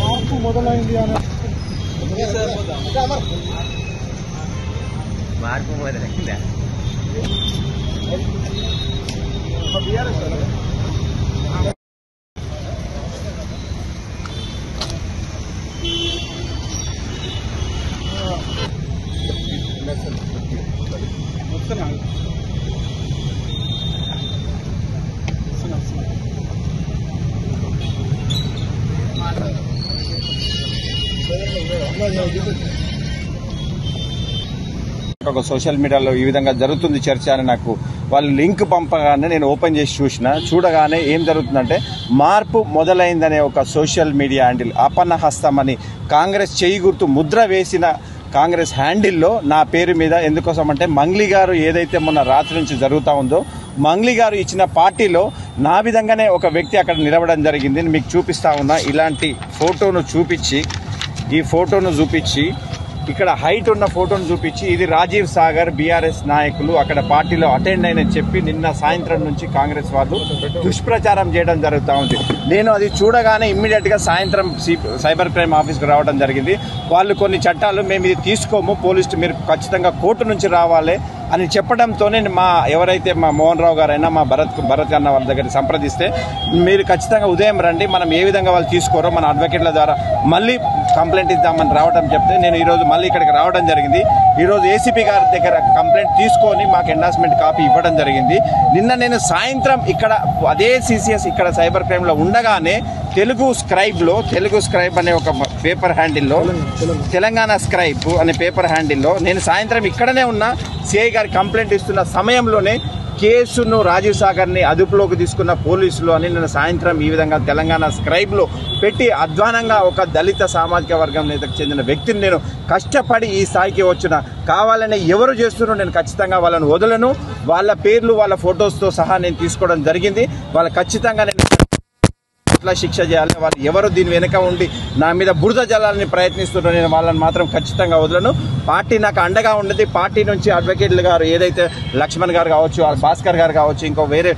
మార్పు మొదలైంది అనే మార్పు మొదలైందా ఒక సోషల్ మీడియాలో ఈ విధంగా జరుగుతుంది చర్చ అని నాకు వాళ్ళు లింక్ పంపగానే నేను ఓపెన్ చేసి చూడగానే ఏం జరుగుతుందంటే మార్పు మొదలైందనే ఒక సోషల్ మీడియా హ్యాండిల్ అపన్నహస్తం అని కాంగ్రెస్ చేయి గుర్తు ముద్ర వేసిన కాంగ్రెస్ హ్యాండిల్లో నా పేరు మీద ఎందుకోసం అంటే మంగ్లీ గారు ఏదైతే మొన్న రాత్రి నుంచి జరుగుతూ ఉందో మంగ్లీ గారు ఇచ్చిన పార్టీలో నా విధంగానే ఒక వ్యక్తి అక్కడ నిలవడం జరిగింది. మీకు చూపిస్తా ఉన్నా ఇలాంటి ఫోటోను చూపించి ఇక్కడ హైట్ ఉన్న ఫోటోను చూపించి ఇది రాజీవ్ సాగర్ బీఆర్ఎస్ నాయకులు అక్కడ పార్టీలో అటెండ్ అయినని చెప్పి నిన్న సాయంత్రం నుంచి కాంగ్రెస్ వాళ్ళు దుష్ప్రచారం చేయడం జరుగుతూ ఉంది. నేను అది చూడగానే ఇమ్మీడియట్గా సాయంత్రం సైబర్ క్రైమ్ ఆఫీస్కి రావడం జరిగింది. వాళ్ళు కొన్ని చట్టాలు మేము ఇది తీసుకోము, పోలీసు మీరు ఖచ్చితంగా కోర్టు నుంచి రావాలి అని చెప్పడంతోనే ఎవరైతే మా మోహన్ రావు గారైనా మా భరత్ అన్న వాళ్ళ దగ్గర సంప్రదిస్తే మీరు ఖచ్చితంగా ఉదయం రండి, మనం ఏ విధంగా వాళ్ళు తీసుకోరో మన అడ్వకేట్ల ద్వారా మళ్ళీ కంప్లైంట్ ఇద్దామని రావడం చెప్తే నేను ఈరోజు మళ్ళీ ఇక్కడికి రావడం జరిగింది. ఈరోజు ఏసీపీ గారి దగ్గర కంప్లైంట్ తీసుకొని మాకు ఎండార్స్మెంట్ కాపీ ఇవ్వడం జరిగింది. నిన్న నేను సాయంత్రం ఇక్కడ అదే సిసిఎస్ ఇక్కడ సైబర్ క్రైమ్లో ఉండగానే తెలుగు స్క్రైబ్ అనే ఒక పేపర్ హ్యాండిల్లో తెలంగాణ స్క్రైబ్ అనే పేపర్ హ్యాండిల్లో నేను సాయంత్రం ఇక్కడనే ఉన్న సిఐ గారి కంప్లైంట్ ఇస్తున్న సమయంలోనే కేసును రాజీవ్ సాగర్ని అదుపులోకి తీసుకున్న పోలీసులు అని నేను సాయంత్రం ఈ విధంగా తెలంగాణ స్క్రైబ్లో పెట్టి అధ్వానంగా ఒక దళిత సామాజిక వర్గం నేతకు చెందిన వ్యక్తిని నేను కష్టపడి ఈ స్థాయికి వచ్చిన కావాలని ఎవరు చేస్తున్నారో నేను ఖచ్చితంగా వాళ్ళను వదలను. వాళ్ళ పేర్లు వాళ్ళ ఫొటోస్తో సహా నేను తీసుకోవడం జరిగింది. వాళ్ళు ఖచ్చితంగా నేను శిక్ష చేయాలి. వాళ్ళు ఎవరు దీని వెనుక ఉండి నా మీద బురద జల్లాలని ప్రయత్నిస్తున్నారో నేను వాళ్ళని మాత్రం ఖచ్చితంగా వదలను. పార్టీ నాకు అండగా ఉండేది. పార్టీ నుంచి అడ్వకేట్లు గారు ఏదైతే లక్ష్మణ్ గారు కావచ్చు, భాస్కర్ గారు కావచ్చు, ఇంకో వేరే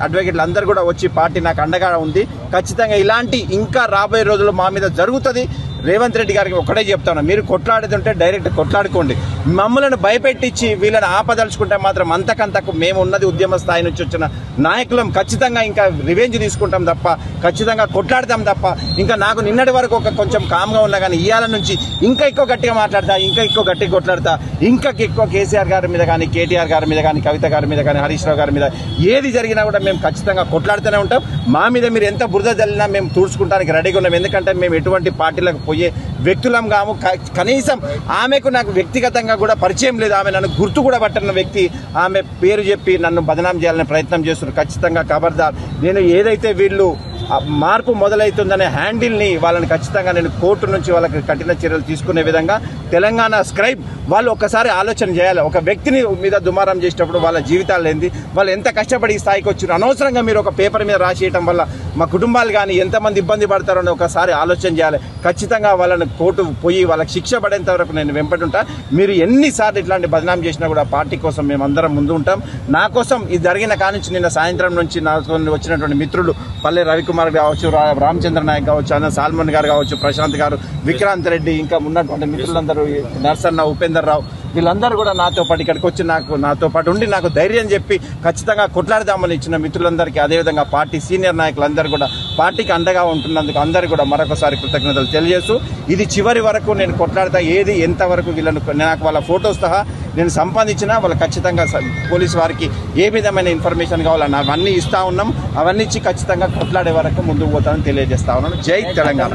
అడ్వకేట్లు అందరూ కూడా వచ్చి పార్టీ నాకు అండగా ఉంది. ఖచ్చితంగా ఇలాంటి ఇంకా రాబోయే రోజుల్లో మా మీద జరుగుతుంది. రేవంత్ రెడ్డి గారికి ఒకటే చెప్తాను, మీరు కొట్లాడేది ఉంటే డైరెక్ట్ కొట్లాడుకోండి. మమ్మల్ని భయపెట్టించి వీళ్ళని ఆపదలుచుకుంటే మాత్రం అంతకంతకు మేము ఉన్నది ఉద్యమ స్థాయి నుంచి వచ్చిన నాయకులం. ఖచ్చితంగా ఇంకా రివెంజ్ తీసుకుంటాం తప్ప, ఖచ్చితంగా కొట్లాడతాం తప్ప. ఇంకా నాకు నిన్నటి వరకు కొంచెం కామ్గా ఉన్నా కానీ ఇవాళ నుంచి ఇంకా ఎక్కువ గట్టిగా మాట్లాడతా, ఇంకా ఎక్కువ గట్టిగా కొట్లాడతా, ఇంకా ఎక్కువ కేసీఆర్ గారి మీద కానీ, కేటీఆర్ గారి మీద కానీ, కవిత గారి మీద కానీ, హరీష్ రావు గారి మీద ఏది జరిగినా కూడా మేము ఖచ్చితంగా కొట్లాడుతూనే ఉంటాం. మా మీద మీరు ఎంత బురద జల్లినా మేము తుడుచుకుంటానికి రెడీగా ఉన్నాం. ఎందుకంటే మేము ఎటువంటి పార్టీలకు పోయే వ్యక్తులం కాము. కనీసం ఆమెకు నాకు వ్యక్తిగతంగా కూడా పరిచయం లేదు. ఆమె నన్ను గుర్తు కూడా పట్టిన వ్యక్తి. ఆమె పేరు చెప్పి నన్ను బదనాం చేయాలనే ప్రయత్నం చేస్తున్నారు. ఖచ్చితంగా ఖబర్దార్. నేను ఏదైతే వీళ్ళు మార్పు మొదలవుతుందనే హ్యాండిల్ని వాళ్ళని ఖచ్చితంగా నేను కోర్టు నుంచి వాళ్ళకి కఠిన చర్యలు తీసుకునే విధంగా తెలంగాణ స్క్రైబ్ వాళ్ళు ఒక్కసారి ఆలోచన చేయాలి. ఒక వ్యక్తిని మీద దుమారం చేసేటప్పుడు వాళ్ళ జీవితాలు ఏంది, వాళ్ళు ఎంత కష్టపడి ఈ స్థాయికి వచ్చారు. అనవసరంగా మీరు ఒక పేపర్ మీద రాసేయటం వల్ల మా కుటుంబాలు కానీ ఎంతమంది ఇబ్బంది పడతారో అని ఒకసారి ఆలోచన చేయాలి. ఖచ్చితంగా వాళ్ళని కోర్టు పోయి వాళ్ళకి శిక్ష పడేంత వరకు నేను వెంపటి ఉంటా. మీరు ఎన్నిసార్లు ఇట్లాంటి బదనాం చేసినా కూడా పార్టీ కోసం మేమందరం ముందు ఉంటాం. నా కోసం ఇది జరిగిన కానించి నిన్న సాయంత్రం నుంచి నాతో వచ్చినటువంటి మిత్రులు పల్లె రవికుమార్ కావచ్చు, రామచంద్ర నాయక్ కావచ్చు, అన్న సాల్మన్ గారు కావచ్చు, ప్రశాంత్ గారు, విక్రాంత్ రెడ్డి, ఇంకా ఉన్నటువంటి మిత్రులందరూ నర్సన్న, ఉపేందర్ రావు, వీళ్ళందరూ కూడా నాతో పాటు ఇక్కడికి వచ్చి నాతో పాటు ఉండి నాకు ధైర్యం చెప్పి ఖచ్చితంగా కొట్లాడదామని ఇచ్చిన మిత్రులందరికీ, అదేవిధంగా పార్టీ సీనియర్ నాయకులందరూ కూడా పార్టీకి అండగా ఉంటున్నందుకు అందరూ కూడా మరొకసారి కృతజ్ఞతలు తెలియజేస్తూ ఇది చివరి వరకు నేను కొట్లాడతా. ఏది ఎంతవరకు వీళ్ళను నాకు వాళ్ళ ఫొటోస్ సహా నేను సంపాదించినా వాళ్ళు ఖచ్చితంగా పోలీసు వారికి ఏ విధమైన ఇన్ఫర్మేషన్ కావాలని అవన్నీ ఇస్తా ఉన్నాం. అవన్నీ ఇచ్చి ఖచ్చితంగా కొట్లాడే వరకు ముందుకు పోతానని తెలియజేస్తా ఉన్నాను. జై తెలంగాణ.